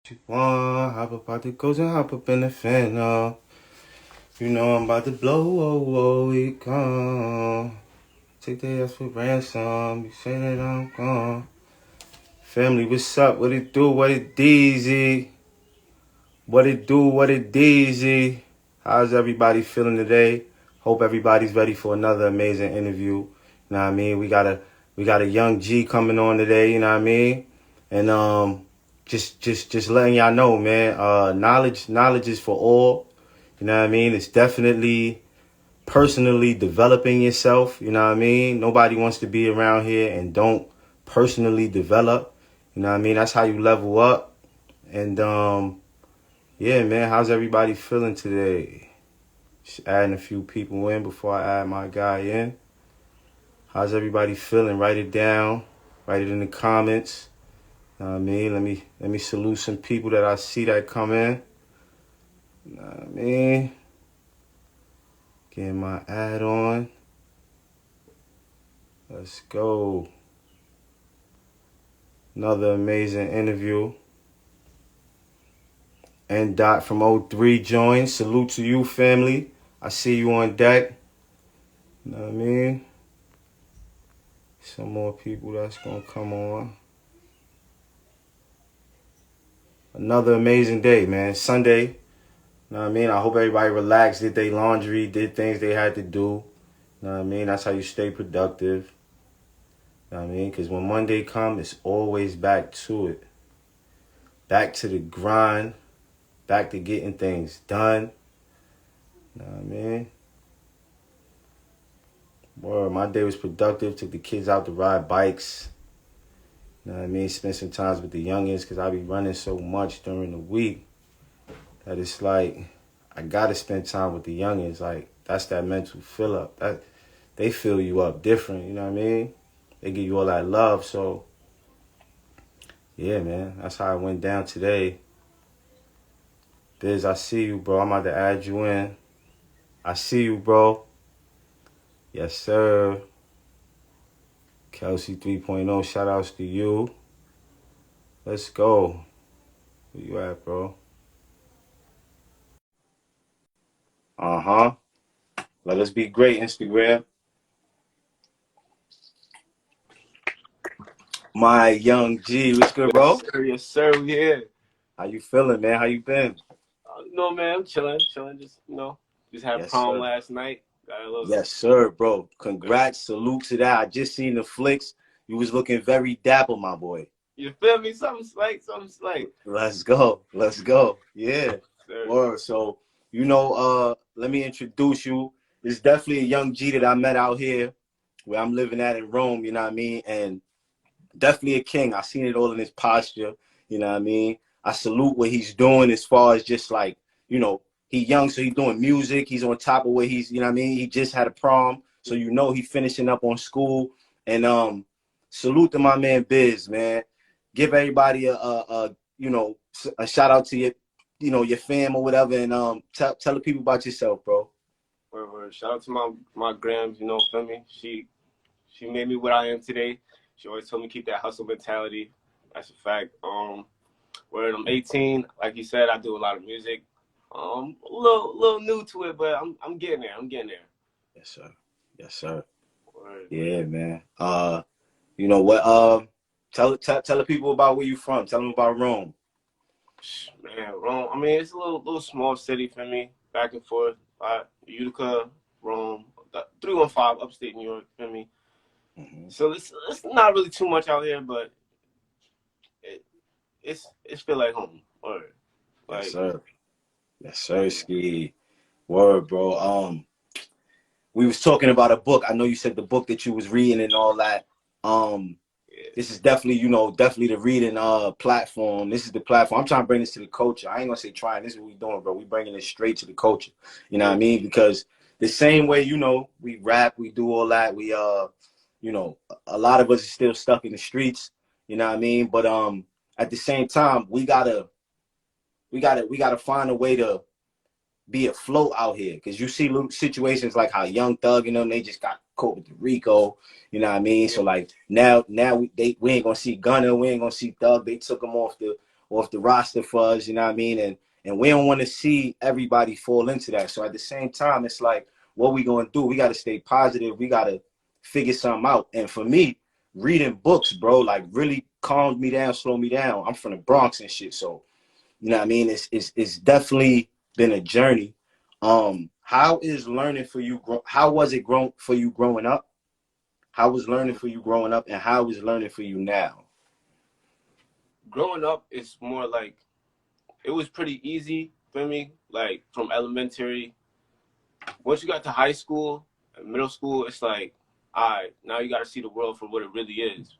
You want hop up out the coast and hop up in the fan, You know I'm about to blow, we come. Take their ass for ransom, you say that I'm gone. Family, what's up? What it do? What it DZ? What it do? What it DZ? How's everybody feeling today? Hope everybody's ready for another amazing interview. You know what I mean? We got a young G coming on today, you know what I mean? And just letting y'all know, man, knowledge is for all. You know what I mean? It's definitely personally developing yourself. You know what I mean? Nobody wants to be around here and don't personally develop. You know what I mean? That's how you level up. And yeah, man, how's everybody feeling today? Just adding a few people in before I add my guy in. How's everybody feeling? Write it down. Write it in the comments. You know what I mean? Let me salute some people that I see that come in. You know what I mean? Getting my ad on. Let's go. Another amazing interview. And Dot from 03 joined. Salute to you, family. I see you on deck. You know what I mean? Some more people that's going to come on. Another amazing day, man. Sunday. You know what I mean? I hope everybody relaxed, did their laundry, did things they had to do. You know what I mean? That's how you stay productive. You know what I mean? Because when Monday comes, it's always back to it. Back to the grind. Back to getting things done. You know what I mean? Boy, my day was productive. Took the kids out to ride bikes. You know what I mean? Spent some time with the youngins because I be running so much during the week that it's like I got to spend time with the youngins. Like, that's that mental fill up. That they fill you up different, you know what I mean? They give you all that love. So, yeah, man, that's how it went down today. Bizz, I see you, bro. I'm about to add you in. I see you, bro. Yes, sir. Kelsey 3.0, shout outs to you. Let's go. Where you at, bro? Uh-huh. Let us be great, Instagram. My young G, what's good, bro? Yes, sir. Yes, sir. We here. How you feeling, man? How you been? No, man. I'm chilling. Just just had Yes, prom sir. last night. Got a little. Yes, sir, bro. Congrats, salute to that. I just seen the flicks. You was looking very dapper, my boy. You feel me? Something slight. Let's go. Let's go. Yeah. Sir. Word. So, let me introduce you. It's definitely a young G that I met out here where I'm living at in Rome, you know what I mean? And definitely a king. I seen it all in his posture, you know what I mean? I salute what he's doing as far as just like, he young, so he's doing music. He's on top of what he's, you know what I mean? He just had a prom, so he finishing up on school. And salute to my man Bizz, man. Give everybody a shout out to your fam or whatever, and tell the people about yourself, bro. Word. Shout out to my grams. Feel me? She made me what I am today. She always told me keep that hustle mentality. That's a fact. Where I'm 18, like you said, I do a lot of music. A little new to it, but I'm getting there. Yes, sir. Yes, sir. Word. Yeah, man. You know what? Tell the people about where you from. Tell them about Rome. Man, Rome. I mean, it's a little small city for me. Back and forth. Utica, Rome, 315, upstate New York. For me. Mm-hmm. So it's not really too much out here, but it's feel like home. Word. Like, Yes, sir. Yes, sir. Ski. Word, bro. We was talking about a book. I know you said the book that you was reading and all that. yeah. This is definitely, definitely the reading platform. This is the platform. I'm trying to bring this to the culture. I ain't gonna say trying. This is what we doing, bro. We bringing it straight to the culture. You know what I mean? Because the same way, we rap, we do all that. We a lot of us are still stuck in the streets. You know what I mean? But at the same time, we gotta find a way to be afloat out here, because you see situations like how Young Thug and them, they just got caught with the Rico, you know what I mean? So like now we ain't gonna see Gunna, we ain't gonna see Thug. They took them off off the roster for us, you know what I mean? And we don't want to see everybody fall into that. So at the same time, it's like, what we gonna do? We gotta stay positive. We gotta figure something out. And for me, reading books, bro, like really calmed me down, slowed me down. I'm from the Bronx and shit, so you know what I mean? It's definitely been a journey. How is learning for you? How was it grown for you growing up? How was learning for you growing up, and how is learning for you now? Growing up, it's more like it was pretty easy for me. Like from elementary, once you got to high school, middle school, it's like, all right, now you got to see the world for what it really is.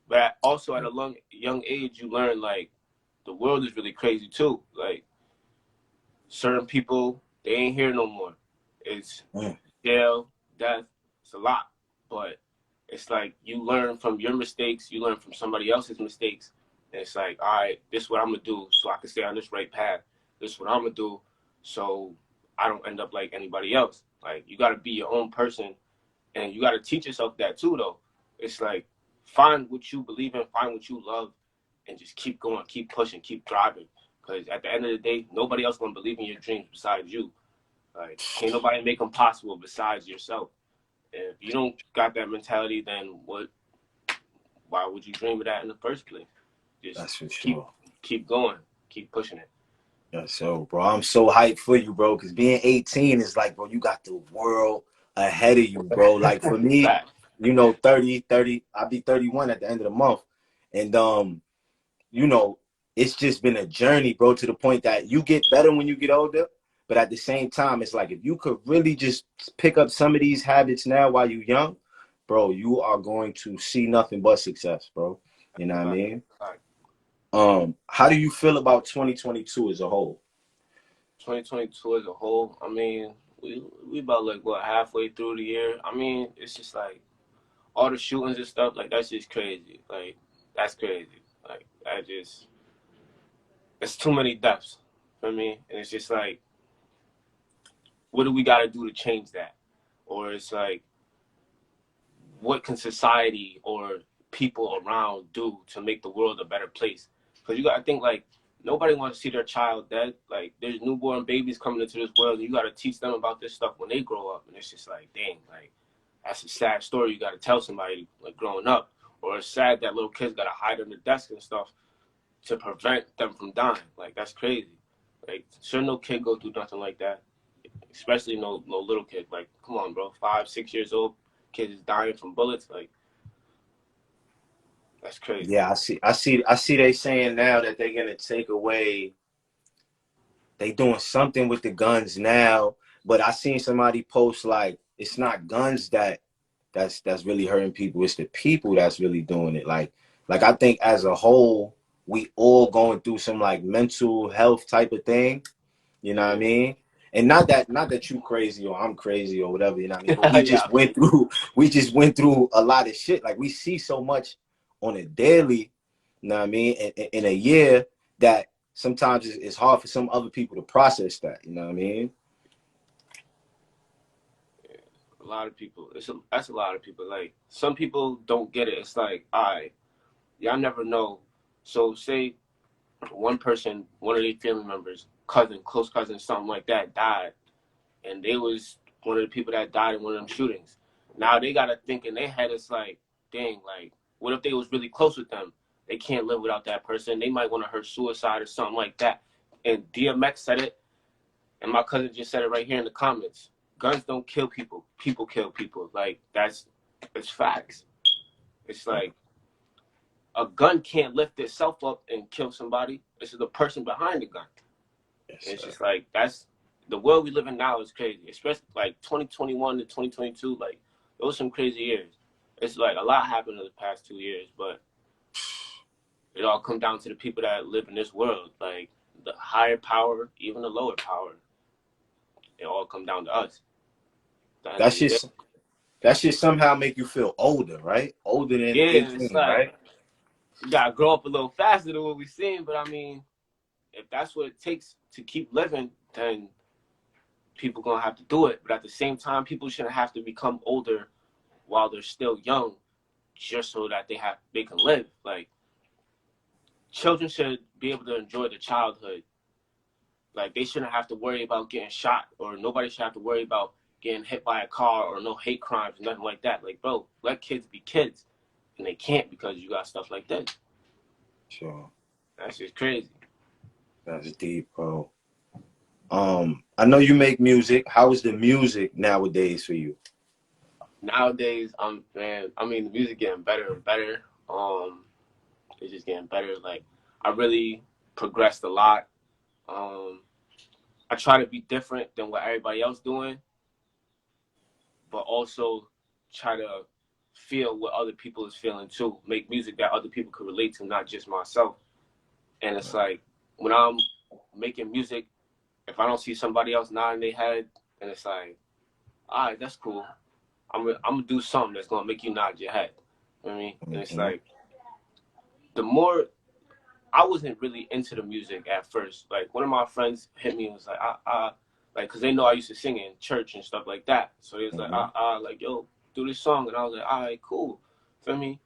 But also at a young age, you learn like the world is really crazy too. Like certain people, they ain't here no more. It's jail, death. It's a lot. But it's like you learn from your mistakes. You learn from somebody else's mistakes. And it's like, all right, this is what I'm going to do so I can stay on this right path. This is what I'm going to do so I don't end up like anybody else. Like, you got to be your own person. And you got to teach yourself that too, though. It's like, find what you believe in, find what you love, and just keep going, keep pushing, keep driving. Because at the end of the day, nobody else going to believe in your dreams besides you. Like, can't nobody make them possible besides yourself. And if you don't got that mentality, then why would you dream of that in the first place? Just That's for sure. Keep going, keep pushing it. Yeah, so, bro, I'm so hyped for you, bro, because being 18 is like, bro, you got the world ahead of you, bro. Like, for me, you know, 30, I'll be 31 at the end of the month. And, you know, it's just been a journey, bro, to the point that you get better when you get older. But at the same time, it's like, if you could really just pick up some of these habits now while you're young, bro, you are going to see nothing but success, bro. You know what I mean? How do you feel about 2022 as a whole? 2022 as a whole, I mean, we about like what, halfway through the year. I mean, it's just like all the shootings and stuff, like that's just crazy. Like that's crazy. Like it's too many deaths for me, and it's just like, what do we got to do to change that? Or it's like, what can society or people around do to make the world a better place? Because you got to think, like, nobody wants to see their child dead. Like, there's newborn babies coming into this world, and you got to teach them about this stuff when they grow up. And it's just like, dang, like, that's a sad story you got to tell somebody, like, growing up. Or it's sad that little kids got to hide under desks and stuff to prevent them from dying. Like, that's crazy. Like, should no kid go through nothing like that? Especially no little kid. Like, come on, bro. 5, 6 years old, kids is dying from bullets. Like, that's crazy. Yeah, I see they saying now that they're gonna take away, they doing something with the guns now, but I seen somebody post like it's not guns that's really hurting people, it's the people that's really doing it. Like I think as a whole, we all going through some like mental health type of thing, you know what I mean? And not that you crazy or I'm crazy or whatever, you know what I mean? But we just went through a lot of shit. Like we see so much on a daily, you know what I mean, in a year that sometimes it's hard for some other people to process that, you know what I mean? Yeah, a lot of people. That's a lot of people. Like, some people don't get it. It's like, all right, y'all never know. So say one person, one of their family members, cousin, close cousin, something like that, died, and they was one of the people that died in one of them shootings. Now they gotta think in their head, it's like, dang, like, what if they was really close with them? They can't live without that person. They might want to hurt suicide or something like that. And DMX said it, and my cousin just said it right here in the comments. Guns don't kill people. People kill people. Like, it's facts. It's like, a gun can't lift itself up and kill somebody. This is the person behind the gun. Yes, And it's sir. just like, that's the world we live in now is crazy. Especially like 2021 to 2022. Like, those are some crazy years. It's like a lot happened in the past 2 years, but it all comes down to the people that live in this world. Like, the higher power, even the lower power, it all come down to us. That should somehow make you feel older, right? Older than Yeah, it's 18, like, right? you gotta grow up a little faster than what we've seen. But I mean, if that's what it takes to keep living, then people gonna have to do it. But at the same time, people shouldn't have to become older while they're still young, just so that they can live. Like, children should be able to enjoy the childhood. Like, they shouldn't have to worry about getting shot, or nobody should have to worry about getting hit by a car, or no hate crimes, nothing like that. Like, bro, let kids be kids, and they can't because you got stuff like that. Sure. That's just crazy. That's deep, bro. I know you make music. How is the music nowadays for you? Nowadays, man, I mean, the music getting better and better. It's just getting better. Like, I really progressed a lot. I try to be different than what everybody else doing, but also try to feel what other people is feeling too. Make music that other people could relate to, not just myself. And it's like, when I'm making music, if I don't see somebody else nodding their head, then it's like, all right, that's cool. I'm gonna do something that's gonna make you nod your head. You know what I mean? And it's like, the more, I wasn't really into the music at first. Like, one of my friends hit me and was like, like, cause they know I used to sing in church and stuff like that. So he was like, like, yo, do this song. And I was like, all right, cool. Feel me?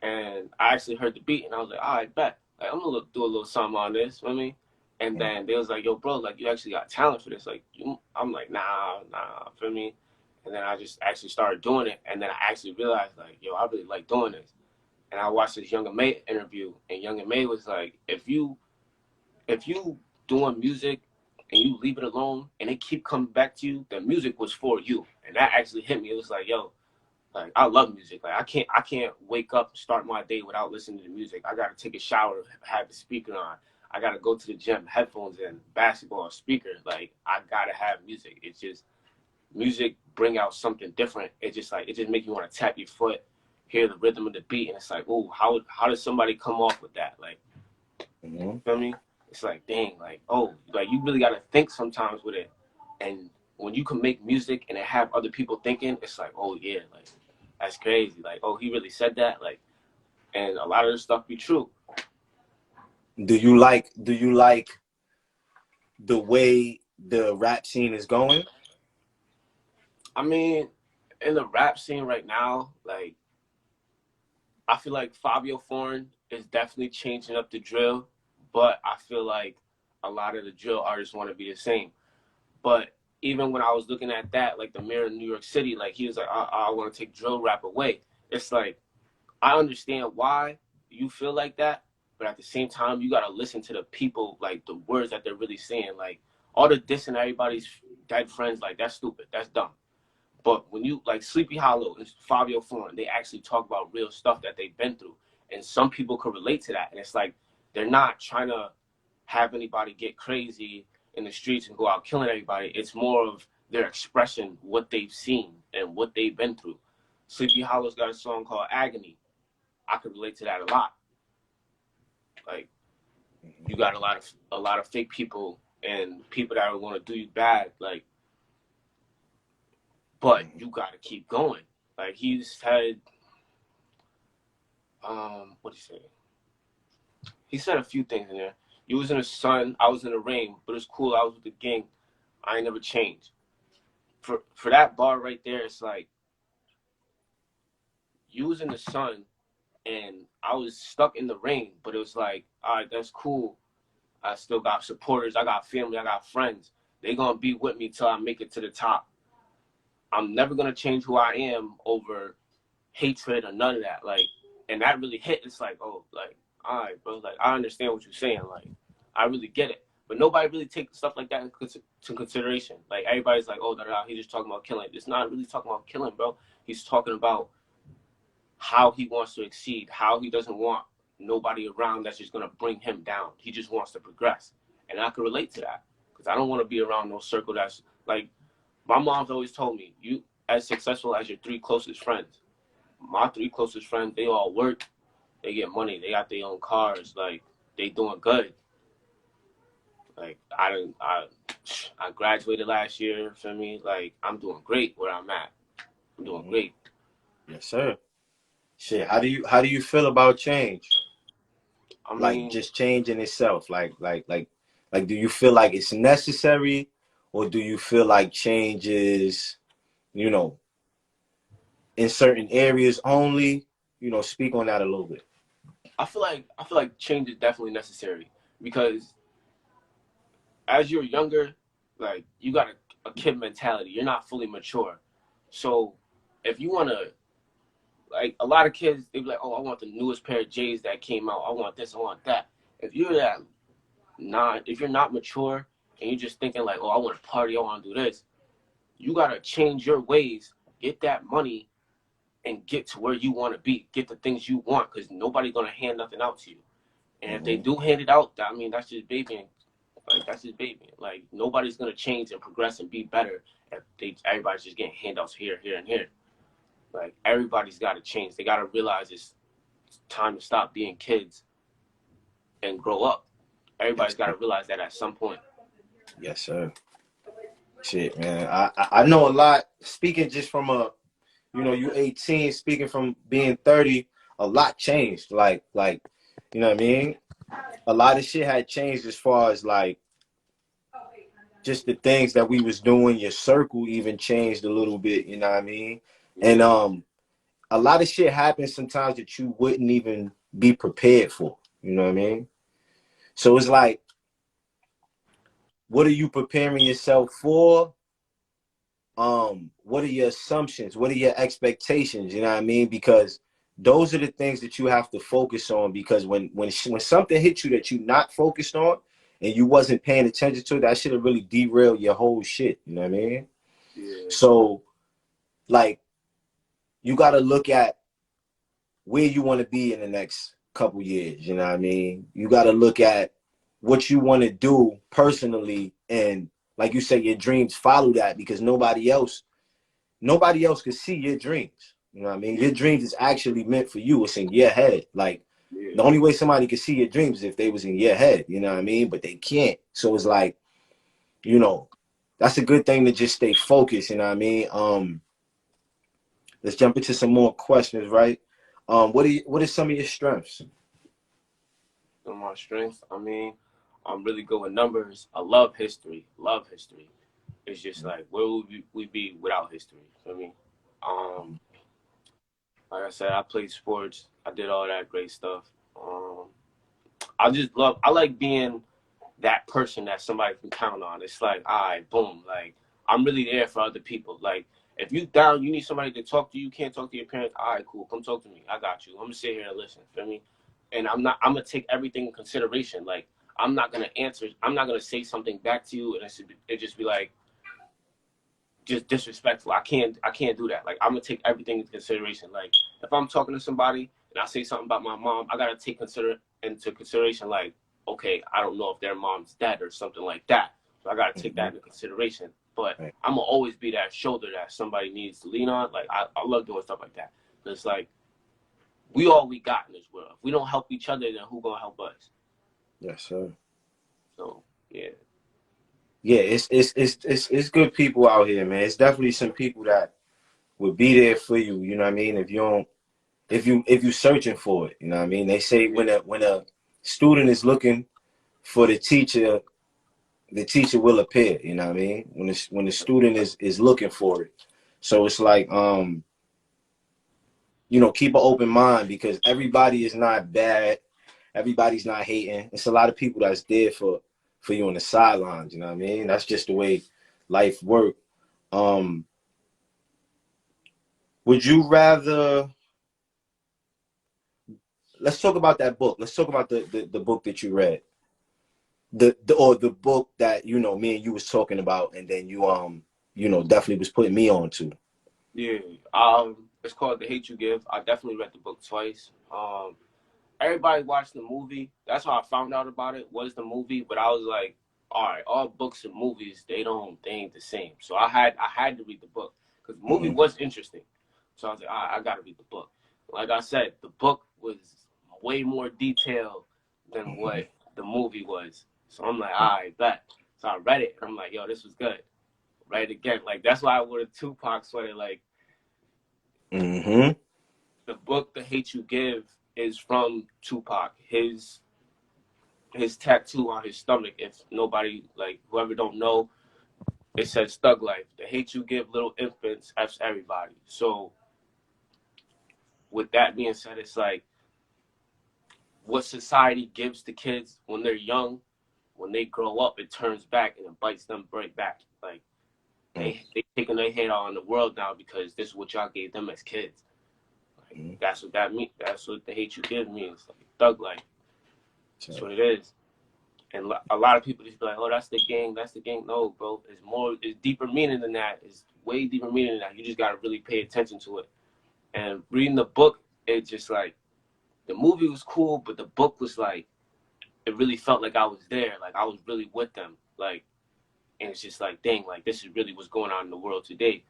And I actually heard the beat and I was like, all right, bet. Like, I'm gonna do a little something on this. Feel me? And then they was like, yo, bro, like, you actually got talent for this. Like, I'm like, nah, feel me? And then I just actually started doing it. And then I actually realized, like, yo, I really like doing this. And I watched this Young May interview, and Young May was like, if you doing music and you leave it alone and it keep coming back to you, the music was for you. And that actually hit me. It was like, yo, like, I love music. Like, I can't wake up, start my day without listening to music. I gotta take a shower, have the speaker on. I gotta go to the gym, headphones in, basketball, speaker. Like, I gotta have music. It's just, music bring out something different. It just make you want to tap your foot, hear the rhythm of the beat, and it's like, oh, how does somebody come off with that? Like, you feel me? It's like, dang, like, oh, like, you really got to think sometimes with it. And when you can make music and it have other people thinking, it's like, oh yeah, like, that's crazy. Like, oh, he really said that. Like, and a lot of this stuff be true. Do you like the way the rap scene is going? I mean, in the rap scene right now, like, I feel like Fabio Foreign is definitely changing up the drill, but I feel like a lot of the drill artists want to be the same. But even when I was looking at that, like the mayor of New York City, like, he was like, I want to take drill rap away. It's like, I understand why you feel like that, but at the same time, you got to listen to the people, like, the words that they're really saying. Like, all the dissing everybody's dead friends, like, that's stupid. That's dumb. But when you, like, Sleepy Hollow and Fabio Foreign, they actually talk about real stuff that they've been through. And some people could relate to that. And it's like, they're not trying to have anybody get crazy in the streets and go out killing everybody. It's more of their expression, what they've seen and what they've been through. Sleepy Hollow's got a song called Agony. I could relate to that a lot. Like, you got a lot of fake people and people that are going to do you bad. Like, but you got to keep going. Like, he said, what did he say? He said a few things in there. You was in the sun, I was in the rain, but it's cool. I was with the gang. I ain't never changed. For that bar right there, it's like, you was in the sun and I was stuck in the rain, but it was like, all right, that's cool. I still got supporters. I got family. I got friends. They gonna be with me till I make it to the top. I'm never gonna change who I am over hatred or none of that. Like, and that really hit. It's like, oh, like, all right, bro. Like, I understand what you're saying. Like, I really get it. But nobody really takes stuff like that into consideration. Like, everybody's like, oh, he's just talking about killing. It's not really talking about killing, bro. He's talking about how he wants to exceed, how he doesn't want nobody around that's just gonna bring him down. He just wants to progress. And I can relate to that. Because I don't want to be around no circle that's like, my mom's always told me, you as successful as your 3 closest friends. My 3 closest friends, they all work, they get money, they got their own cars, like, they doing good. Like, I graduated last year, feel me? Like, I'm doing great where I'm at. I'm doing great. Yes, sir. Shit, how do you feel about change? I mean, like, just change in itself. Like, do you feel like it's necessary, or do you feel like change is, you know, in certain areas only? You know, speak on that a little bit. I feel like change is definitely necessary, because as you're younger, like you got a kid mentality. You're not fully mature. So if you want to, like a lot of kids, they be like, oh, I want the newest pair of J's that came out. I want this, I want that. If you're if you're not mature and you're just thinking like, oh, I want to party, I want to do this, you got to change your ways, get that money, and get to where you want to be. Get the things you want, because nobody's going to hand nothing out to you. And if they do hand it out, I mean, that's just babying. Like, that's just babying. Like, nobody's going to change and progress and be better if everybody's just getting handouts here, here, and here. Like, everybody's got to change. They got to realize it's time to stop being kids and grow up. Everybody's got to realize that at some point. Yes, sir. Shit, man. I know a lot. Speaking just from you 18, speaking from being 30, a lot changed. Like, you know what I mean? A lot of shit had changed as far as like just the things that we was doing. Your circle even changed a little bit, you know what I mean? And a lot of shit happens sometimes that you wouldn't even be prepared for, you know what I mean? So it's like, what are you preparing yourself for? What are your assumptions? What are your expectations? You know what I mean? Because those are the things that you have to focus on, because when something hits you that you're not focused on and you wasn't paying attention to, that should have really derailed your whole shit. You know what I mean? Yeah. So like, you got to look at where you want to be in the next couple years. You know what I mean? You got to look at what you want to do personally, and like you say, your dreams follow that, because nobody else can see your dreams. You know what I mean? Your dreams is actually meant for you. It's in your head. Like, the only way somebody can see your dreams is if they was in your head. You know what I mean? But they can't. So it's like, that's a good thing to just stay focused. You know what I mean? Let's jump into some more questions, right? What are some of your strengths? Some of my strengths, I mean, I'm really good with numbers. I love history. Love history. It's just like, where would we be without history? You know what I mean? Like I said, I played sports. I did all that great stuff. I like being that person that somebody can count on. It's like, all right, boom. Like, I'm really there for other people. Like, if you down, you need somebody to talk to you, can't talk to your parents, all right, cool, come talk to me. I got you. I'm going to sit here and listen. Feel me? And I'm going to take everything in consideration. Like, I'm not going to say something back to you and it just be like, just disrespectful. I can't do that. Like, I'm gonna take everything into consideration. Like, if I'm talking to somebody and I say something about my mom, I gotta take into consideration, like, okay, I don't know if their mom's dead or something like that. So I gotta take that into consideration. But I'm gonna always be that shoulder that somebody needs to lean on. Like, I love doing stuff like that. It's like, we all we got in this world. If we don't help each other, then who gonna help us? Yes, sir. So yeah. Yeah, it's good people out here, man. It's definitely some people that would be there for you. You know what I mean? If you searching for it, you know what I mean? They say when a student is looking for the teacher will appear. You know what I mean? When the student is looking for it. So it's like, keep an open mind, because everybody is not bad. Everybody's not hating. It's a lot of people that's there for you on the sidelines. You know what I mean? That's just the way life works. Would you rather? Let's talk about that book. Let's talk about the book that you read. The book that me and you was talking about, and then you definitely was putting me on to. Yeah. It's called The Hate You Give. I definitely read the book twice. Everybody watched the movie. That's how I found out about it, was the movie. But I was like, all right, all books and movies, they ain't the same. So I had to read the book, because the movie was interesting. So I was like, all right, I got to read the book. Like I said, the book was way more detailed than what the movie was. So I'm like, all right, bet. So I read it, and I'm like, yo, this was good. Read it again. Like, that's why I wore a Tupac sweater. Like, the book, The Hate You Give, is from Tupac. His tattoo on his stomach, if nobody, like, whoever don't know, it says Thug Life. The hate you give little infants F's everybody. So with that being said, it's like, what society gives to kids when they're young, when they grow up, it turns back and it bites them right back. Like they taking their head out on the world now because this is what y'all gave them as kids. Like, that's what that means. That's what the hate you give means. Like thug life. That's what it is. And a lot of people just be like, oh, that's the gang, that's the gang. No, bro, it's deeper meaning than that. It's way deeper meaning than that. You just gotta really pay attention to it. And reading the book, it just like, the movie was cool, but the book was like, it really felt like I was there, like I was really with them, like, and it's just like, dang, like this is really what's going on in the world today.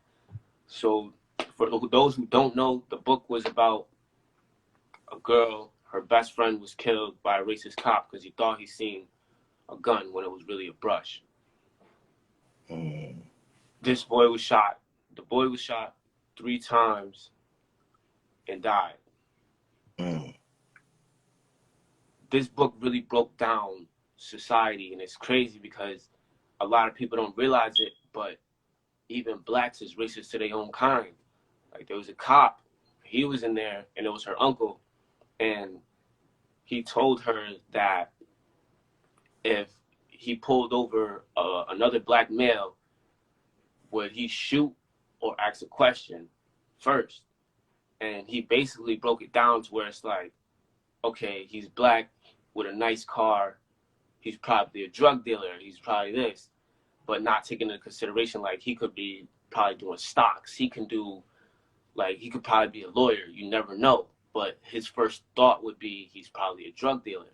So for those who don't know, the book was about a girl, her best friend was killed by a racist cop because he thought he seen a gun when it was really a brush. This boy was shot. The boy was shot 3 times and died. This book really broke down society, and it's crazy because a lot of people don't realize it, but even blacks is racist to their own kind. Like there was a cop, he was in there, and it was her uncle, and he told her that if he pulled over another black male, would he shoot or ask a question first? And he basically broke it down to where it's like, okay, he's black with a nice car, he's probably a drug dealer, he's probably this, but not taking into consideration like he could be probably doing stocks, he can do, like he could probably be a lawyer, you never know. But his first thought would be he's probably a drug dealer.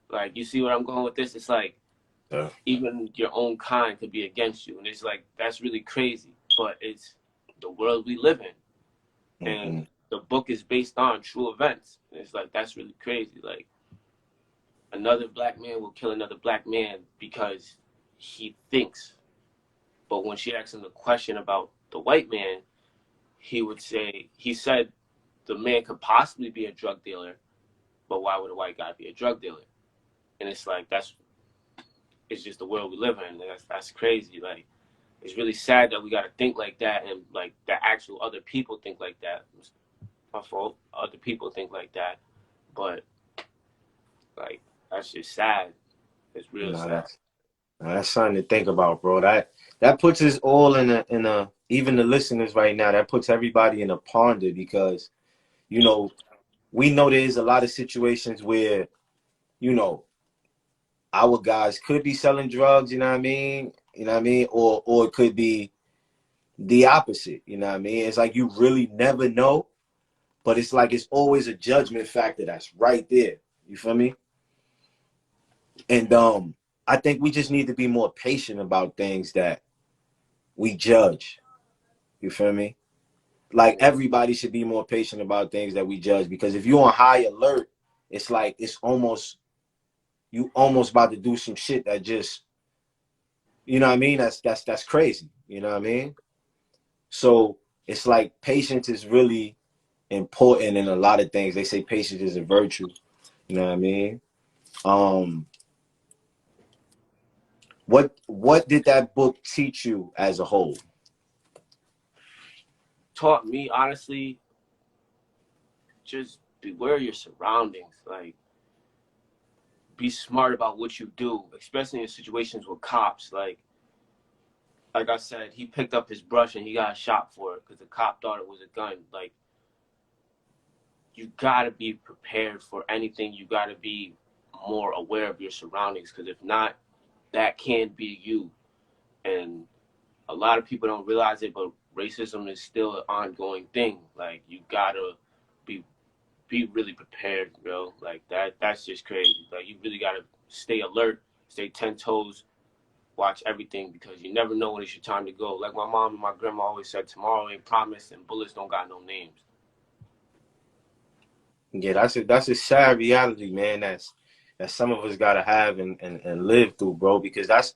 Like, you see where I'm going with this? It's like, even your own kind could be against you, and it's like, that's really crazy, but it's the world we live in. And the book is based on true events. And it's like, that's really crazy. Like, another black man will kill another black man because he thinks. But when she asked him the question about the white man, he would say, he said the man could possibly be a drug dealer, but why would a white guy be a drug dealer? And it's like, it's just the world we live in. That's crazy. Like, it's really sad that we got to think like that, and like that actual other people think like that. It's my fault. Other people think like that, but like, that's just sad. It's real sad. That's something to think about, bro. That puts us all in a even the listeners right now, that puts everybody in a ponder, because, you know, we know there's a lot of situations where, you know, our guys could be selling drugs, you know what I mean? You know what I mean? Or it could be the opposite, you know what I mean? It's like, you really never know, but it's like, it's always a judgment factor that's right there. You feel me? And I think we just need to be more patient about things that we judge. You feel me? Like, everybody should be more patient about things that we judge, because if you're on high alert, it's like, you almost about to do some shit that just, you know what I mean? That's crazy. You know what I mean? So it's like, patience is really important in a lot of things. They say patience is a virtue. You know what I mean? What did that book teach you as a whole? Taught me, honestly, just beware your surroundings. Like, be smart about what you do, especially in situations with cops. Like I said, he picked up his brush and he got shot for it because the cop thought it was a gun. Like, you gotta be prepared for anything. You gotta be more aware of your surroundings, because if not, that can be you. And a lot of people don't realize it, but racism is still an ongoing thing. Like, you gotta be really prepared, bro. Like, that's just crazy. Like, you really gotta stay alert, stay 10 toes, watch everything, because you never know when it's your time to go. Like my mom and my grandma always said, tomorrow ain't promised and bullets don't got no names. Yeah, that's a sad reality, man. That some of us gotta have and live through, bro. Because that's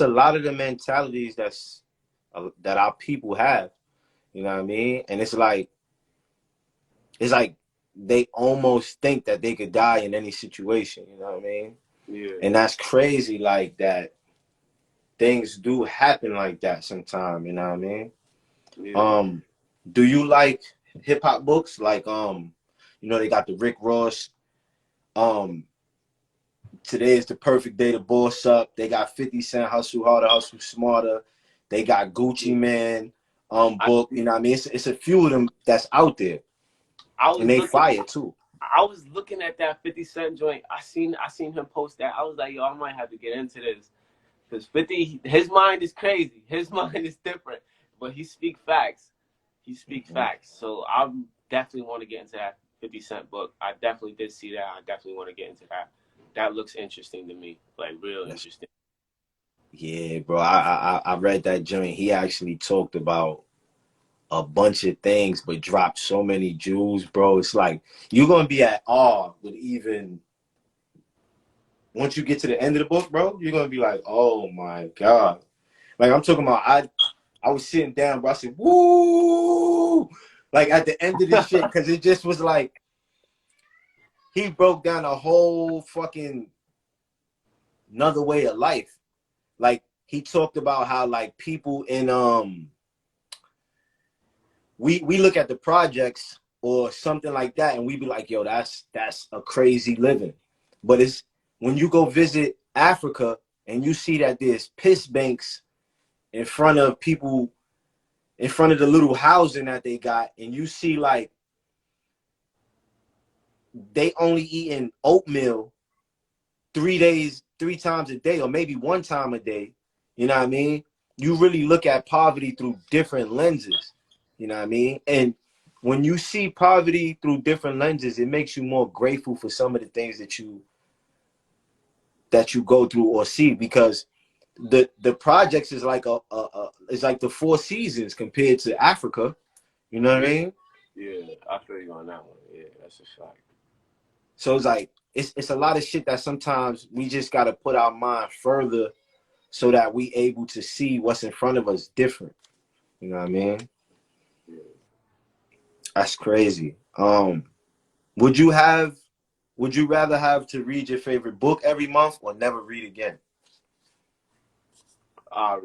a lot of the mentalities that our people have. You know what I mean? And it's like they almost think that they could die in any situation. You know what I mean? Yeah. And that's crazy. Like, that things do happen like that sometimes. You know what I mean? Yeah. Do you like hip hop books? Like, you know, they got the Rick Ross Today is the perfect day to boss up. They got 50 Cent, Hustle Harder, Hustle Smarter. They got Gucci Man book. You know what I mean? It's a few of them that's out there. And they fire too. I was looking at that 50 Cent joint. I seen him post that. I was like, yo, I might have to get into this. Because 50, his mind is crazy. His mind is different. But he speak facts. He speak facts. So I definitely want to get into that 50 Cent book. I definitely did see that. I definitely want to get into that. That looks interesting to me. Like, real interesting. Yeah, bro. I read that joint. He actually talked about a bunch of things, but dropped so many jewels, bro. It's like you're gonna be at awe with even once you get to the end of the book, bro. You're gonna be like, oh my god. Like I'm talking about, I was sitting down, bro. I said, woo, like at the end of this shit, because it just was like he broke down a whole fucking another way of life. Like he talked about how like people in we look at the projects or something like that and we be like, yo, that's a crazy living. But it's when you go visit Africa and you see that there's piss banks in front of people, in front of the little housing that they got, and you see like they only eating oatmeal 3 times a day, or maybe 1 time a day. You know what I mean? You really look at poverty through different lenses. You know what I mean? And when you see poverty through different lenses, it makes you more grateful for some of the things that you go through or see, because the projects is like it's like the 4 seasons compared to Africa. You know what I mean? Yeah, I feel you on that one. Yeah, that's a fact. So it's like it's a lot of shit that sometimes we just gotta put our mind further so that we able to see what's in front of us different. You know what I mean? Yeah. That's crazy. Would you rather have to read your favorite book every month or never read again? I'll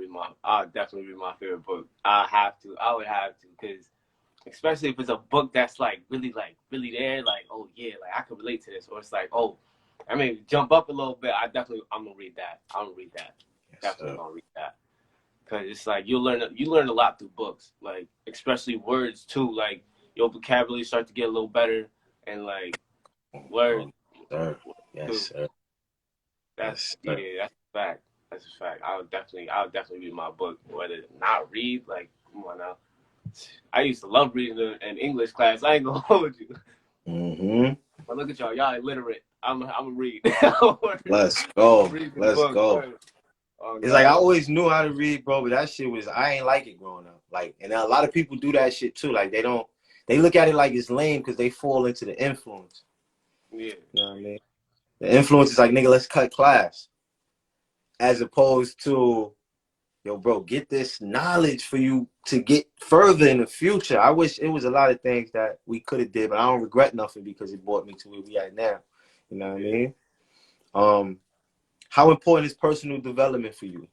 definitely read my favorite book. I would have to, because especially if it's a book that's like really there, like, oh yeah, like I can relate to this, or it's like, oh, I mean, jump up a little bit. I'm gonna read that. Yes, definitely gonna read that, because it's like you learn a lot through books, like especially words too. Like your vocabulary starts to get a little better, and like words. Sir. Yes, sir. That's a fact. That's a fact. I would definitely read my book. Whether not read, like, come on now. I used to love reading in English class. I ain't gonna hold you. But look at y'all. Y'all illiterate. I'm gonna read. Let's go. Let's book. go. Oh, it's like I always knew how to read, bro, but that shit was, I ain't like it growing up. Like, and a lot of people do that shit too. Like they look at it like it's lame because they fall into the influence. Yeah. You know what I mean? The influence is like, nigga, let's cut class. As opposed to, yo, bro, get this knowledge for you to get further in the future. I wish it was a lot of things that we could have did, but I don't regret nothing because it brought me to where we at now. You know what I mean? How important is personal development for you?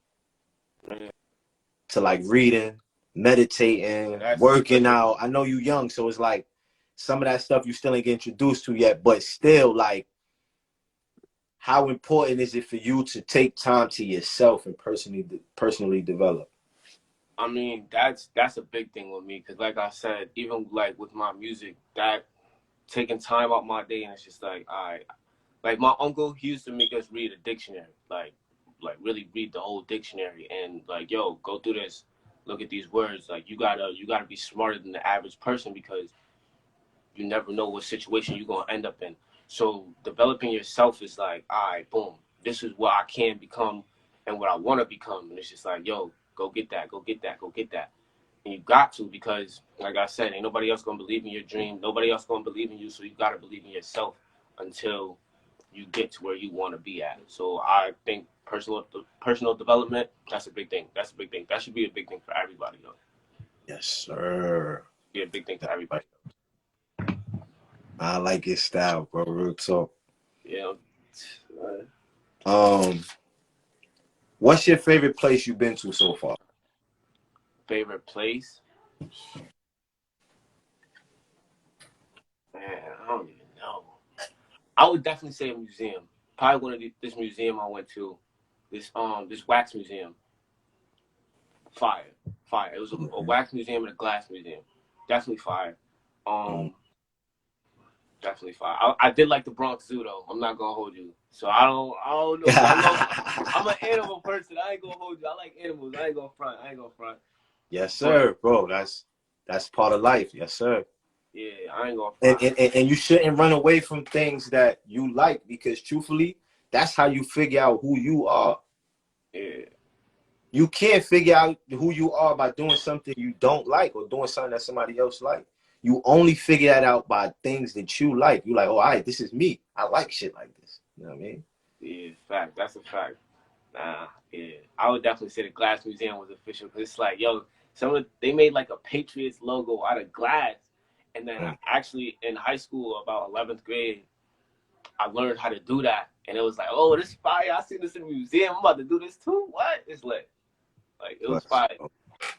To like reading, meditating, working out. I know you young, so it's like some of that stuff you still ain't get introduced to yet, but still, like, how important is it for you to take time to yourself and personally develop? I mean, that's a big thing with me, because like I said, even like with my music, that taking time out my day, and it's just like, like my uncle, he used to make us read a dictionary, like really read the whole dictionary, and like, yo, go through this, look at these words. Like you gotta be smarter than the average person, because you never know what situation you're gonna end up in. So developing yourself is like, all right, boom, this is what I can become and what I want to become. And it's just like, yo, go get that, go get that, go get that. And you got to, because like I said, ain't nobody else gonna believe in your dream. Nobody else gonna believe in you. So you gotta believe in yourself until you get to where you want to be at. So I think personal development, that's a big thing. That's a big thing. That should be a big thing for everybody, though. Yes, sir. Be a big thing for everybody. I like your style, bro. Real talk. Yeah. What's your favorite place you've been to so far? Favorite place? Man, I don't even know. I would definitely say a museum. Probably one of this museum I went to, this wax museum. Fire, fire. It was a wax museum and a glass museum. Definitely fire. Definitely fire. I did like the Bronx Zoo though. I'm not gonna hold you. So I don't know. I'm an animal person. I ain't gonna hold you. I like animals. I ain't gonna front. Yes, sir, bro. That's part of life. Yes, sir. Yeah, I ain't gonna front. And you shouldn't run away from things that you like, because truthfully, that's how you figure out who you are. Yeah. You can't figure out who you are by doing something you don't like or doing something that somebody else like. You only figure that out by things that you like. You like, oh, all right, this is me. I like shit like this. You know what I mean? Yeah, fact. That's a fact. Nah, yeah. I would definitely say the Glass Museum was official, because it's like, yo, they made like a Patriots logo out of glass. And then I actually, in high school, about 11th grade, I learned how to do that. And it was like, oh, this is fire. I seen this in the museum. I'm about to do this too. What? It's lit. Like, it was fire.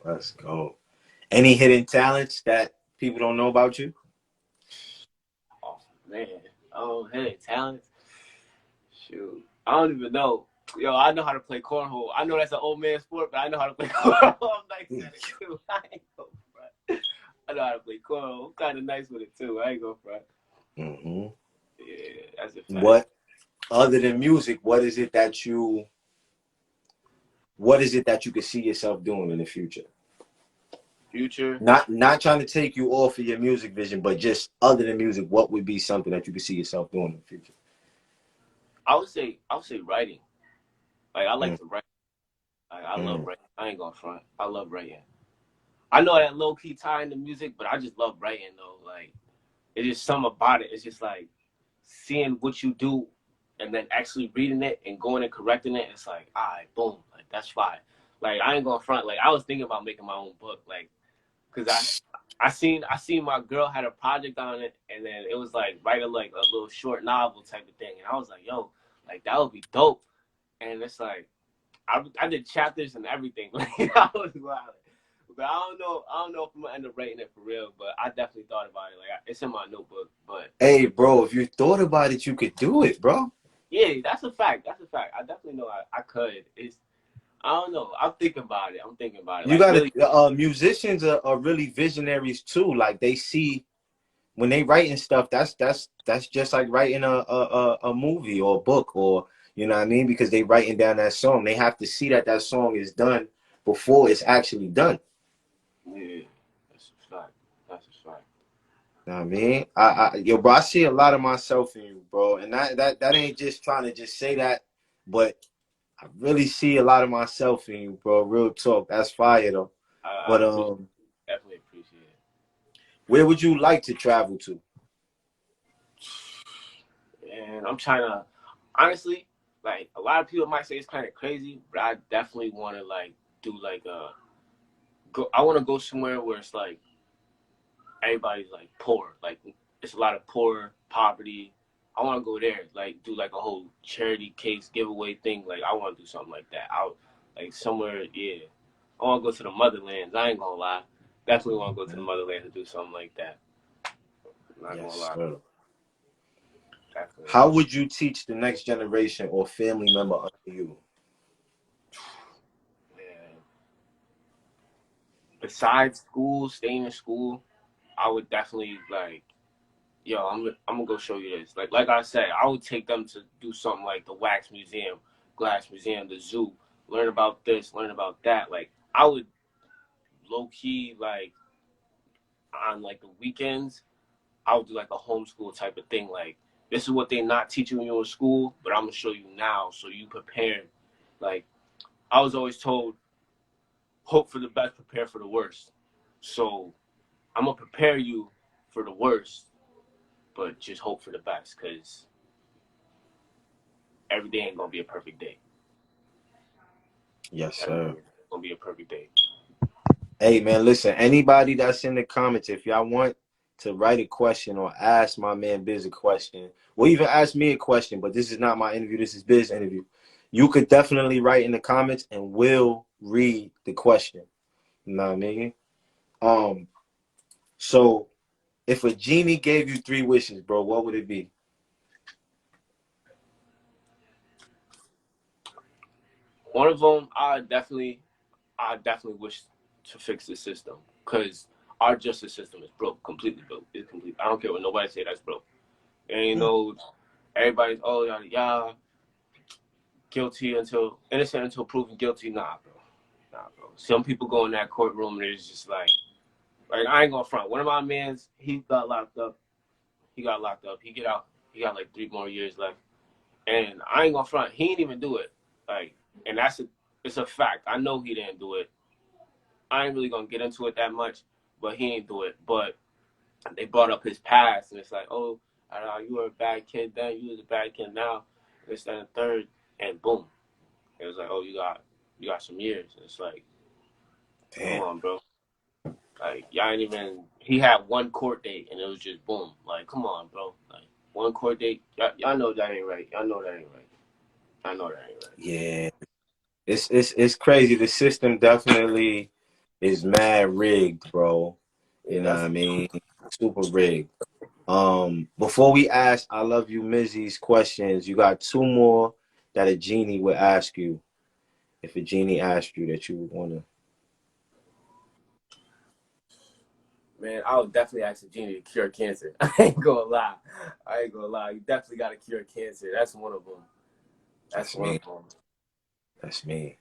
Let's go. Any hidden talents that people don't know about you? Oh, man. Oh, hidden talents? Shoot. I don't even know. Yo, I know how to play cornhole. I know that's an old man sport, but I know how to play cornhole. I'm nice at it too. I ain't gonna front. I know how to play cornhole. I'm kind of nice with it too. I ain't gonna front. Yeah, that's a fact. What, other than music, what is it that you could see yourself doing in the future? Future? Not trying to take you off of your music vision, but just other than music, what would be something that you could see yourself doing in the future? I would say writing. Like, I like to write. Like, I love writing. I ain't gonna front. I love writing. I know that low key tie into music, but I just love writing though. Like, it's just something about it. It's just like seeing what you do and then actually reading it and going and correcting it. It's like, all right, boom, like that's fine. Like, I ain't gonna front. Like, I was thinking about making my own book, like, cause I seen my girl had a project on it, and then it was like write a little short novel type of thing, and I was like, yo, like that would be dope. And it's like I did chapters and everything. Like, I was wild. But I don't know if I'm gonna end up writing it for real. But I definitely thought about it. Like, it's in my notebook. But hey, bro, if you thought about it, you could do it, bro. yeah, that's a fact. I definitely know I could. I don't know. I'm thinking about it. You like, gotta. really, Musicians are really visionaries too. Like, they see when they writing stuff. That's just like writing a movie or a book, or you know what I mean, because they writing down that song. They have to see that song is done before it's actually done. Yeah, that's a fact. That's a fact. You know what I mean? Yo, bro, I see a lot of myself in you, bro. And that ain't just trying to just say that, but I really see a lot of myself in you, bro. Real talk. That's fire though. But definitely appreciate it. where would you like to travel to? And I'm trying to, honestly, like, a lot of people might say it's kind of crazy, but I definitely want to like do like I want to go somewhere where it's like everybody's like poor, like it's a lot of poor poverty. I want to go there, like do like a whole charity case giveaway thing. Like, I want to do something like that. Like somewhere, yeah. I want to go to the motherlands. I ain't gonna lie. Definitely want to go to the motherlands and do something like that. I'm not gonna lie. Sir. Definitely. How would you teach the next generation or family member under you? Man. Besides school, staying in school, I would definitely like, yo, I'm gonna go show you this. Like I said, I would take them to do something like the Wax Museum, Glass Museum, the zoo, learn about this, learn about that. Like, I would low key, like, on like the weekends, I would do like a homeschool type of thing. Like, this is what they not teaching you in school, but I'm gonna show you now so you prepared. Like, I was always told, hope for the best, prepare for the worst. So I'm gonna prepare you for the worst, but just hope for the best, because every day ain't gonna be a perfect day. Yes, sir. Gonna be a perfect day. Hey, man, listen, anybody that's in the comments, if y'all want to write a question or ask my man Bizz a question, or even ask me a question, but this is not my interview, this is Bizz interview, you could definitely write in the comments and we'll read the question. You know what I mean? So if a genie gave you 3 wishes, bro, what would it be? One of them, I definitely wish to fix the system, because our justice system is broke, completely broke. It's complete. I don't care what nobody say, that's broke. And you know, everybody's yeah, guilty until innocent until proven guilty. Nah, bro. Some people go in that courtroom and it's just like I ain't gonna front. One of my mans, he got locked up. He get out. He got like 3 more years left. And I ain't gonna front. He didn't even do it. Like, and it's a fact. I know he didn't do it. I ain't really gonna get into it that much, but he didn't do it. But they brought up his past, and it's like, oh, you were a bad kid then. You was a bad kid now. This, that, and third, and boom, it was like, oh, you got some years. And it's like, Damn. come on, bro. Like, y'all ain't even. He had one court date, and it was just boom. Like, come on, bro. Like, one court date. Y'all know that ain't right. I know that ain't right. Yeah, it's crazy. The system definitely is mad rigged, bro. Yeah, You know what I mean? Super rigged. Before we ask I love you Mizzy's questions, you got 2 more that a genie would ask you. If a genie asked you that you would wanna. Man, I would definitely ask the genie to cure cancer. I ain't gonna lie. You definitely gotta cure cancer. That's one of them. That's one me. of them. That's me.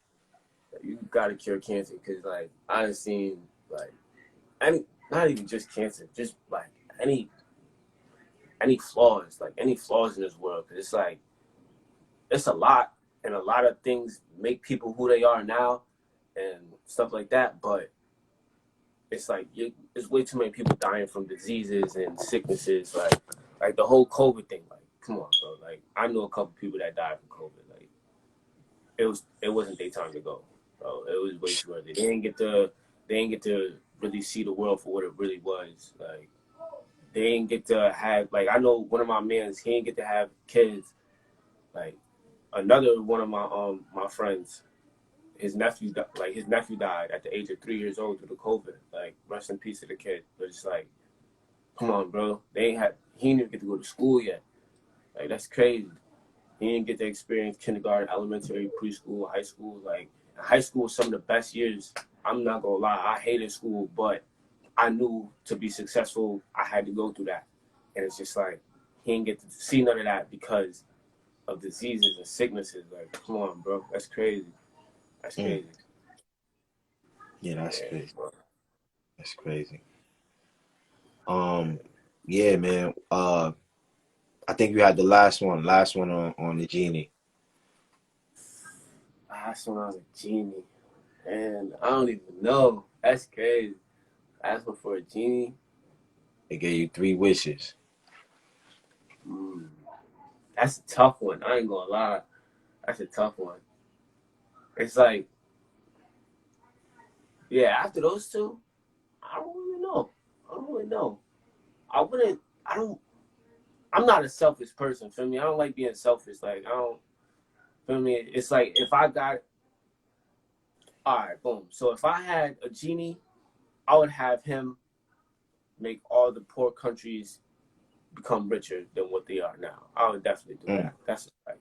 You gotta cure cancer, because like I done seen like not even just cancer, just like any flaws, in this world. Because it's like it's a lot, and a lot of things make people who they are now, and stuff like that. But it's like there's way too many people dying from diseases and sicknesses, like the whole COVID thing. Like, come on, bro. Like, I know a couple people that died from COVID. Like, it wasn't their time to go, bro. It was way too early. They didn't get to really see the world for what it really was. Like, they didn't get to have, like, I know one of my mans, he didn't get to have kids. Like, another one of my friends, his nephew died at the age of 3 years old due to COVID. Like, rest in peace to the kid. But it's like, come on, bro. He didn't even get to go to school yet. Like, that's crazy. He didn't get to experience kindergarten, elementary, preschool, high school. Like, high school was some of the best years. I'm not gonna lie. I hated school, but I knew to be successful, I had to go through that. And it's just like, he didn't get to see none of that because of diseases and sicknesses. Like, come on, bro. That's crazy. That's crazy. Yeah, that's crazy. Bro. That's crazy. Yeah, man. I think you had the last one on the genie. Last one on the genie. And I don't even know. That's crazy. Last one for a genie. They gave you 3 wishes. That's a tough one. I ain't gonna lie. That's a tough one. It's like, yeah, after those 2, I don't really know. I'm not a selfish person, feel me? I don't like being selfish. Like, I don't, feel me? It's like, if I got, all right, boom. So if I had a genie, I would have him make all the poor countries become richer than what they are now. I would definitely do that.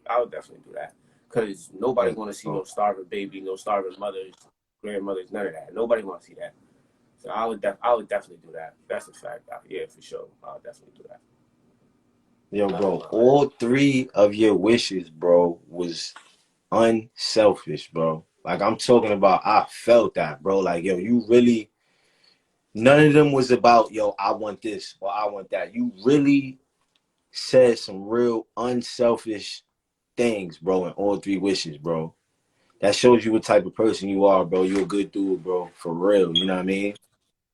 I would definitely do that. Because nobody want to see no starving baby, no starving mothers, grandmothers, none of that. Nobody want to see that. So I would definitely do that. That's a fact. Yeah, for sure. I would definitely do that. Yo, bro, all 3 of your wishes, bro, was unselfish, bro. Like, I'm talking about, I felt that, bro. Like, yo, you really, none of them was about, yo, I want this or I want that. You really said some real unselfish things, bro, in all 3 wishes, bro. That shows you what type of person you are, bro. You're a good dude, bro. For real. You know what I mean?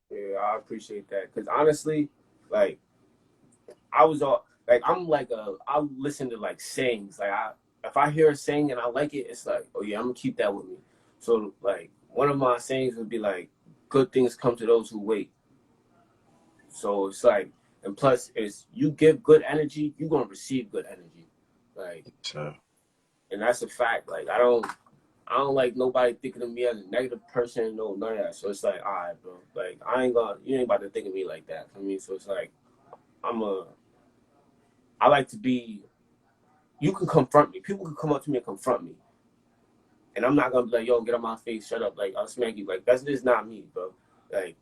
Yeah, I appreciate that. Because honestly, like, I listen to like sayings. Like, if I hear a saying and I like it, it's like, oh yeah, I'm gonna keep that with me. So like, one of my sayings would be like, good things come to those who wait. So it's like, and plus, is you give good energy, you're gonna receive good energy. Like, sure. And that's a fact. Like, I don't like nobody thinking of me as a negative person, no, none of that. So it's like, all right, bro. Like, you ain't about to think of me like that. For me, so it's like, I like to be, you can confront me. People can come up to me and confront me. And I'm not gonna be like, yo, get on my face, shut up, like I'll smack you. Like that's just not me, bro. Like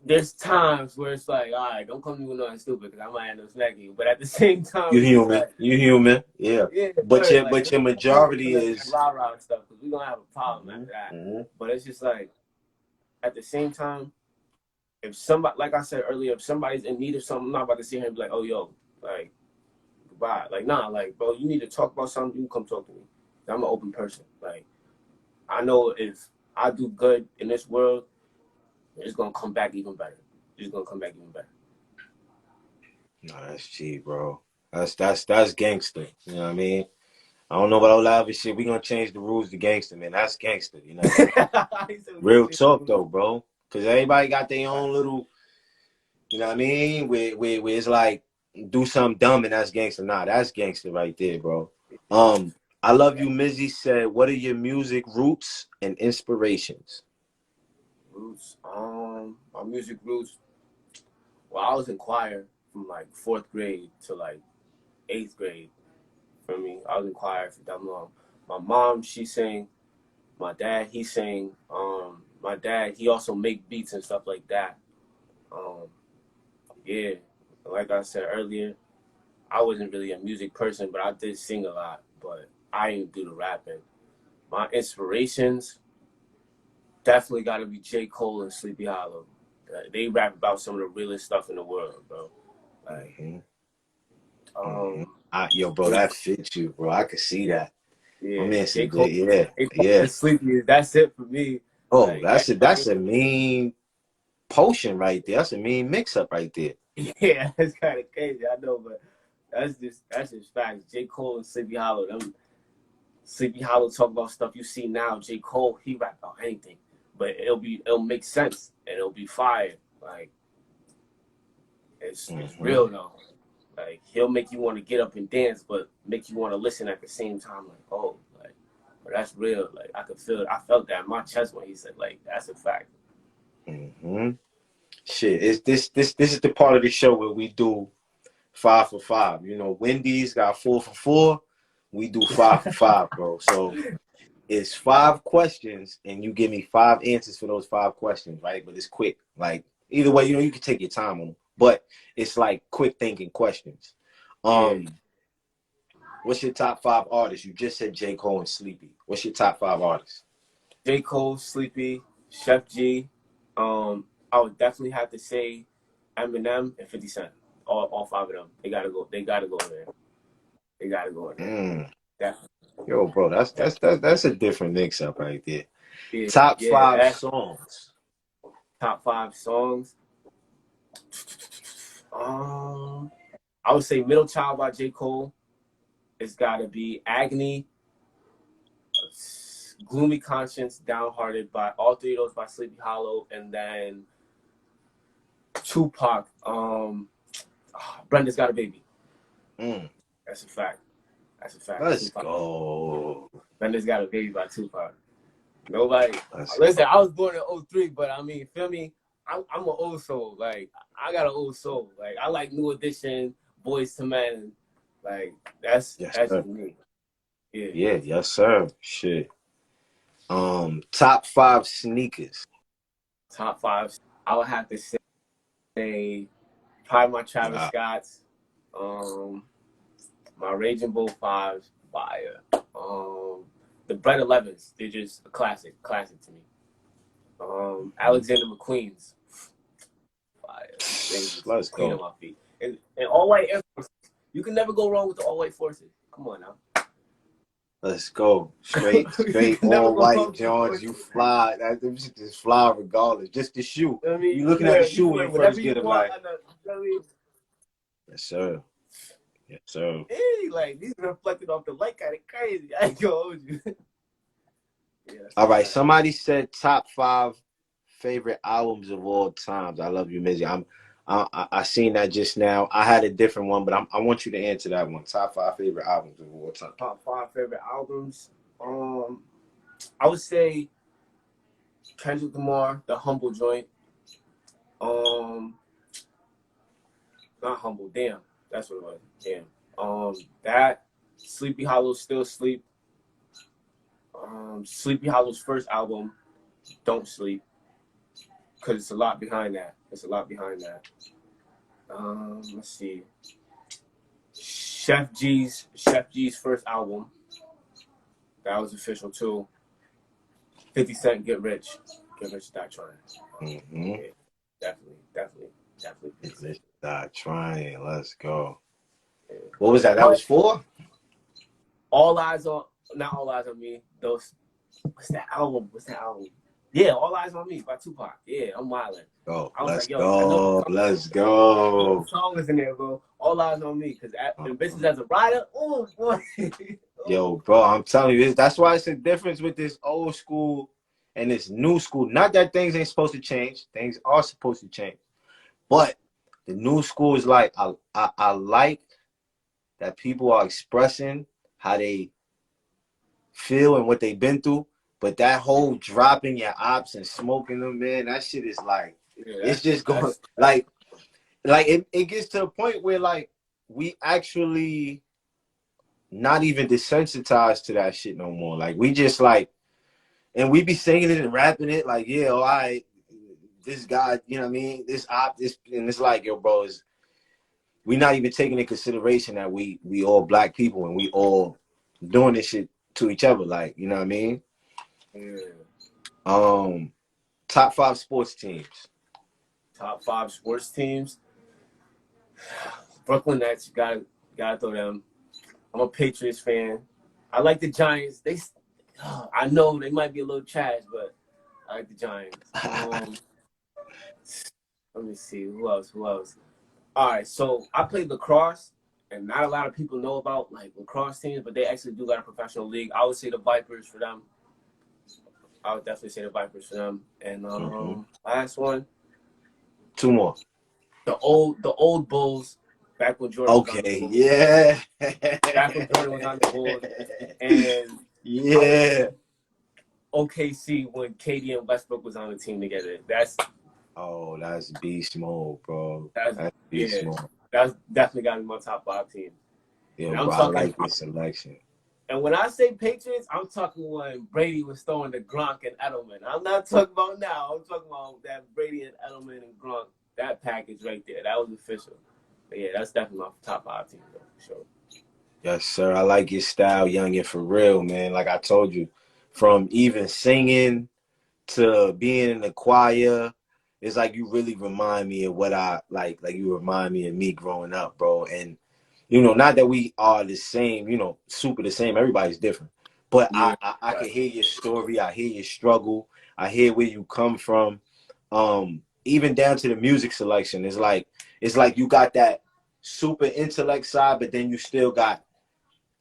there's times where it's like, all right, don't come to me with nothing stupid because I might end up smacking you. But at the same time, You it's just human. like, You human. Yeah. yeah, But word, your like but your don't come with majority that is. rah rah stuff because we're gonna have a problem Mhm, after that. mhm. But it's just like at the same time, if somebody, like I said earlier, if somebody's in need of something, I'm not about to sit here and be like, oh yo, like goodbye. Like nah, like bro, you need to talk about something, you can come talk to me. I'm an open person. Like I know if I do good in this world, it's gonna come back even better. It's gonna come back even better. No, that's cheap, bro. That's gangster. You know what I mean? I don't know about all that other shit. We gonna change the rules to gangster, man. That's gangster. You know what I mean? Real talk though, bro. Cause everybody got their own little, you know what I mean? Where it's like do something dumb and that's gangster. Nah, that's gangster right there, bro. I love you, Mizzy said, what are your music roots and inspirations? Roots. My music roots. Well, I was in choir from like 4th grade to like 8th grade. For me, I was in choir for that long. My mom, she sang. My dad, he sang. My dad, he also make beats and stuff like that. Um, yeah, like I said earlier, I wasn't really a music person, but I did sing a lot. But I didn't do the rapping. My inspirations definitely got to be J. Cole and Sleepy Hollow. They rap about some of the realest stuff in the world, bro. Like, Mm-hmm. Mm-hmm. um, Yo, bro, that fits you, bro. I could see that. My yeah, man J. said that. Cole, Yeah, J. Cole yeah. and Sleepy, that's it for me. Oh, Like, that's everybody, a mean potion right there. That's a mean mix up right there. yeah, that's kind of crazy, I know, but that's just facts. J. Cole and Sleepy Hollow, them Sleepy Hollow talk about stuff you see now. J. Cole, he rap about anything, but it'll make sense and it'll be fire. Like, it's Mm-hmm. real though. Like he'll make you want to get up and dance, but make you want to listen at the same time. Like, oh, like, but that's real. Like I could feel it. I felt that in my chest when he said, like, that's a fact. Mm-hmm. Shit, it's this is the part of the show where we do 5 for 5. You know, Wendy's got 4 for 4. We do 5 for 5, bro. So it's 5 questions, and you give me 5 answers for those 5 questions, right? But it's quick. Like either way, you know, you can take your time on them, but it's like quick thinking questions. Yeah, What's your top 5 artists? You just said J. Cole and Sleepy. What's your top 5 artists? J. Cole, Sleepy, Chef G. I would definitely have to say Eminem and 50 Cent. All five of them. They gotta go. They gotta go in there. They gotta go in there. Mm. Definitely. Yo, bro, Definitely. that's a different mix up right there. Yeah, Top yeah. 5 songs. Top 5 songs. I would say Middle Child by J. Cole. It's gotta be Agony, Gloomy Conscience, Downhearted by all three of those by Sleepy Hollow, and then Tupac, Brenda's Got a Baby. Mm. That's a fact. That's a fact. Let's Tupac. go. Brenda's Got a Baby by Tupac. Nobody. Let's Listen, I was born in '03, but I mean, feel me? I'm an old soul. Like I got an old soul. Like I like New Edition, Boys to Men. Like that's Yes, just sir. me. Yeah. Yeah, yes, sir. Shit. Top 5 sneakers. Top 5. I would have to say probably my Travis Wow. Scotts, my Raging Bull 5s, fire. The Bread 11s, they're just a classic to me. Alexander McQueen's, fire. Things just Let's clean on go. my feet. And all white Air Forces. You can never go wrong with the all white forces. Come on now. Let's go. Straight You can never all go wrong white with the Johns. You forces. fly. Them shit just fly regardless. Just the shoe. I mean, You looking at the you shoe can when wear you whatever first you get them, want. like, I mean, yes, sir. Yes, sir. hey, like these are reflected off the light, kind of crazy. I ain't gonna hold you. Yeah, that's a All right. fact. Somebody said top 5 favorite albums of all times. I love you, Mizzy. I seen that just now. I had a different one, but I want you to answer that one. Top 5 favorite albums of all time. Top 5 favorite albums. I would say Kendrick Lamar, The Humble Joint. Um, Not Humble. Damn, that's what it was. Damn. That Sleepy Hollow, Still Sleep. Sleepy Hollow's first album, Don't Sleep, because it's a lot behind that. It's a lot behind that. Let's see. Chef G's first album, that was official too. 50 Cent, Get Rich, Die Trying. Mm-hmm. Yeah, definitely. Get Rich, Die Trying. Let's go. Yeah. What was that? That was 4? Not All Eyes on Me. What's that album? Yeah, All Eyes on Me by Tupac. Yeah, I'm wildin'. Go. I was Let's like, yo, go. Let's go. The song is in there, bro. All Eyes on Me, because the Bitches as a Rider. Oh boy. Yo, bro, I'm telling you this. That's why it's a difference with this old school and this new school. Not that things ain't supposed to change. Things are supposed to change. But the new school is like, I like that people are expressing how they feel and what they've been through. But that whole dropping your ops and smoking them, man, that shit is like, it's just going, like it gets to a point where, like, we actually not even desensitized to that shit no more. Like, we just like, and we be singing it and rapping it like, yeah, all right, this guy, you know what I mean? This op, and it's like, yo, bro, we not even taking into consideration that we all black people and we all doing this shit to each other. Like, you know what I mean? Yeah. Top 5 sports teams. Top 5 sports teams. Brooklyn Nets, gotta throw them. I'm a Patriots fan. I like the Giants. I know they might be a little trash, but I like the Giants. Let me see. Who else? All right, so I played lacrosse, and not a lot of people know about like lacrosse teams, but they actually do got a professional league. I would say the Vipers for them. I would definitely say the Vipers for them. And last one. 2 more. The old Bulls. Back when Jordan was on the Bulls. Yeah. Back when Jordan was on the Bulls. And yeah. OKC when KD and Westbrook was on the team together. That's beast mode, bro. That's beast mode. That's definitely got to be my top 5 team. Yeah, bro, I like this selection. And when I say Patriots, I'm talking when Brady was throwing the Gronk and Edelman. I'm not talking about now. I'm talking about that Brady and Edelman and Gronk, that package right there. That was official. But yeah, that's definitely my top 5 team, though, for sure. Yes, sir. I like your style, youngin', for real, man. Like I told you, from even singing to being in the choir, it's like you really remind me of what I like. Like you remind me of me growing up, bro. And, you know, not that we are the same, you know, super the same. Everybody's different. But yeah, I can hear your story. I hear your struggle. I hear where you come from. Even down to the music selection. It's like you got that super intellect side, but then you still got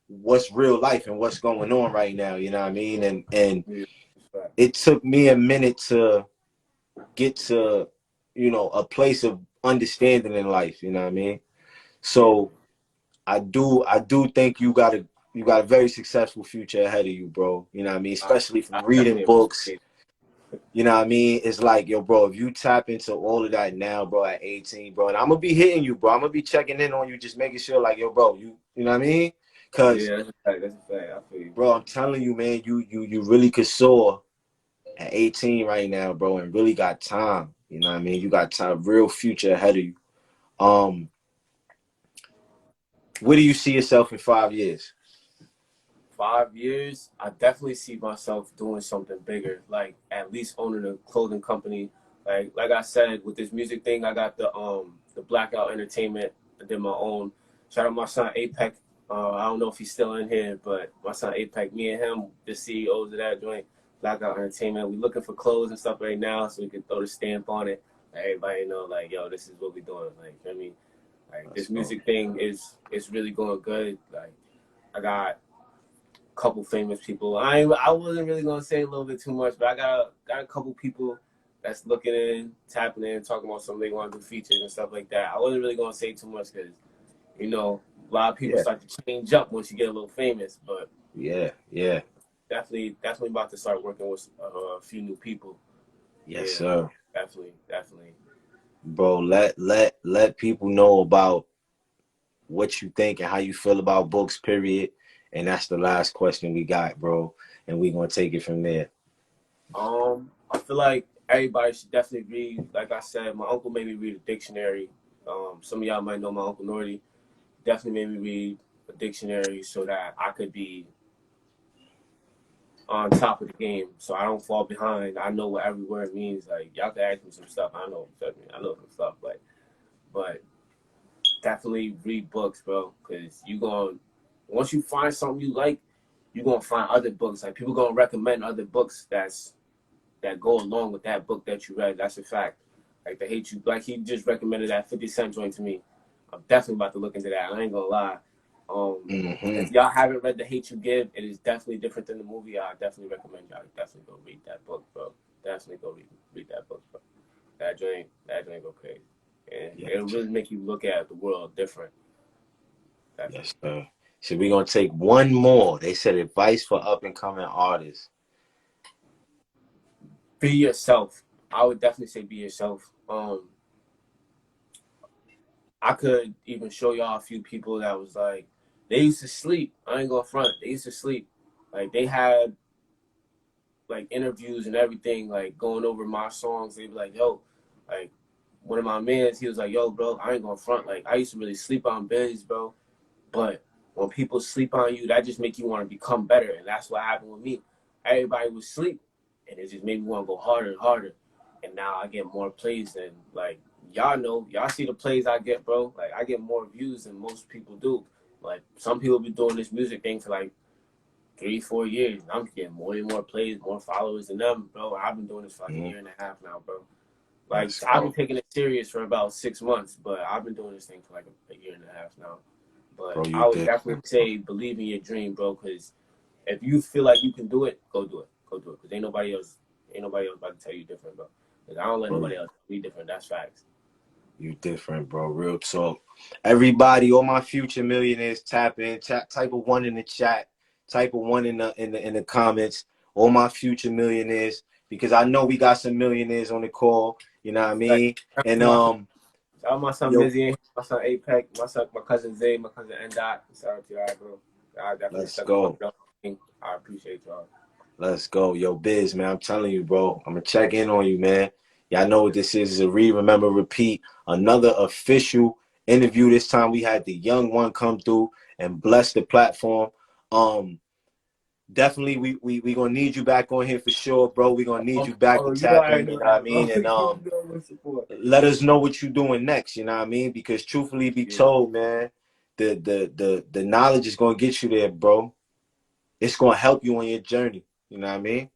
what's real life and what's going on right now. You know what I mean? And it took me a minute to get to, you know, a place of understanding in life. You know what I mean? So I do think you got a very successful future ahead of you, bro. You know what I mean? Especially from reading books. You know what I mean? It's like, yo, bro, if you tap into all of that now, bro, at 18, bro, and I'm going to be hitting you, bro. I'm going to be checking in on you, just making sure, like, yo, bro, you know what I mean? Because, yeah, that's a fact. I feel you. Bro, I'm telling you, man, you really could soar at 18 right now, bro, and really got time. You know what I mean? You got time, real future ahead of you. Where do you see yourself in 5 years? 5 years, I definitely see myself doing something bigger, like at least owning a clothing company. Like I said, with this music thing, I got the Blackout Entertainment. I did my own. Shout out my son Apec. I don't know if he's still in here, but my son Apec, me and him, the CEOs of that joint, Blackout Entertainment. We're looking for clothes and stuff right now, so we can throw the stamp on it. Let everybody know, like, yo, this is what we're doing. Like, you know what I mean, like this music thing is really going good. Like, I got couple famous people. I wasn't really gonna say a little bit too much, but I got a couple people that's looking in, tapping in, talking about something they want to do features and stuff like that. I wasn't really gonna say too much because, you know, a lot of people start to change up once you get a little famous. But yeah, definitely about to start working with a few new people. Yes, sir. Definitely. Bro, let people know about what you think and how you feel about books, period. And that's the last question we got, bro. and we're gonna take it from there. I feel like everybody should definitely read. Like I said, my uncle made me read a dictionary. Some of y'all might know my Uncle Norty. Definitely made me read a dictionary so that I could be on top of the game, so I don't fall behind. I know what every word means. Like, y'all can ask me some stuff. I know some stuff, but definitely read books, bro. Because once you find something you like, you're gonna find other books. Like, people gonna recommend other books that go along with that book that you read. That's a fact. Like, The Hate You, like he just recommended that 50 Cent joint to me. I'm definitely about to look into that. I ain't gonna lie. If y'all haven't read The Hate You Give, it is definitely different than the movie. I definitely recommend y'all definitely go read that book, bro. Definitely go read that book, bro. That joint go crazy. And it'll really make you look at the world different. Definitely. Yes, sir. So we're gonna take one more. They said advice for up and coming artists. Be yourself. I would definitely say be yourself. I could even show y'all a few people that was like, they used to sleep. I ain't gonna front. They used to sleep. Like, they had like interviews and everything, like going over my songs. They'd be like, yo, like one of my mans, he was like, yo, bro, I ain't gonna front. Like, I used to really sleep on Bizz, bro. But when people sleep on you, that just make you want to become better. And that's what happened with me. Everybody was asleep, and it just made me want to go harder and harder. And now I get more plays than, like, y'all see the plays I get, bro. Like, I get more views than most people do. Like, some people be doing this music thing for like 3-4 years. I'm getting more and more plays, more followers than them, bro. I've been doing this for like a year and a half now, bro. Like, I've been taking it serious for about 6 months, but I've been doing this thing for like a year and a half now. But bro, I would definitely say believe in your dream, bro, because if you feel like you can do it, go do it. Go do it. Because ain't nobody else about to tell you different, bro. Because I don't let nobody else be different. That's facts. You different, bro. Real talk. Everybody, all my future millionaires, tap in. Type of one in the chat. Type of one in the comments. All my future millionaires, because I know we got some millionaires on the call. You know what I mean? And shout out my son Mizzy, my son Apex, my cousin Zay, my cousin Ndot. Shout out to y'all, bro. I definitely let's go. I appreciate y'all. Let's go. Yo, Bizz, man, I'm telling you, bro. I'm going to check in on you, man. Y'all know what this is. It's a read, remember, repeat. Another official interview. This time we had the young one come through and bless the platform. Definitely, we gonna need you back on here for sure, bro. We gonna need you back to tap in, you know what I mean? And let us know what you're doing next, you know what I mean? Because truthfully be told, man, the knowledge is gonna get you there, bro. It's gonna help you on your journey, you know what I mean?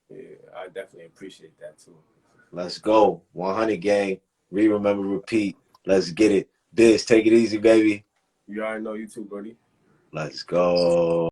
Yeah, I definitely appreciate that too. Let's go. 100 gang. Read, remember, repeat. Let's get it. Bizz, take it easy, baby. You already know you too, buddy. Let's go.